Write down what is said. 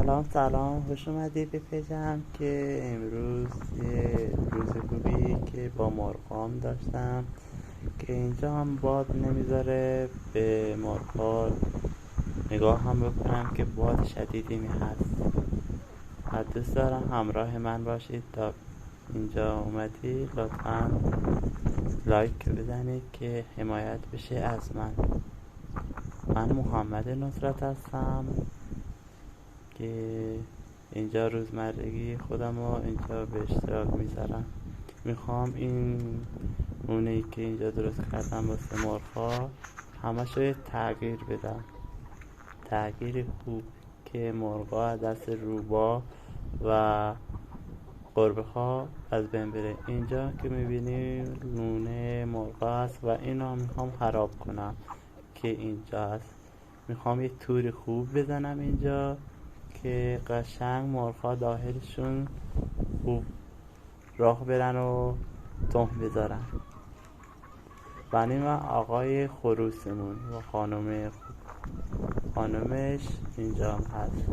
سلام خوش اومدی به پیجم که امروز یه روز خوبی که با مرغام داشتم که اینجا هم باد نمیذاره به مرغا نگاه هم بکنم که باد شدیدی می هست و دوست دارم همراه من باشید. تا اینجا اومدی لطفا لایک بزنید که حمایت بشه از من محمد نصرت هستم که اینجا روزمرگی خودم رو اینجا به اشتراک میذارم. میخوام این نونه‌ای که اینجا درست کردم واسه مرغا همش رو تغییر بدم، تغییر خوب که مرغا از دست روباه و گربه ها از بین بره. اینجا که میبینی نونه مرغا هست و اینو میخوام خراب کنم که اینجا هست. میخوام یه تور خوب بزنم اینجا که قشنگ مرغا داخلشون خوب راه برن و تخم بذارن. و آقای خروسمون و خانمش اینجا هم هست.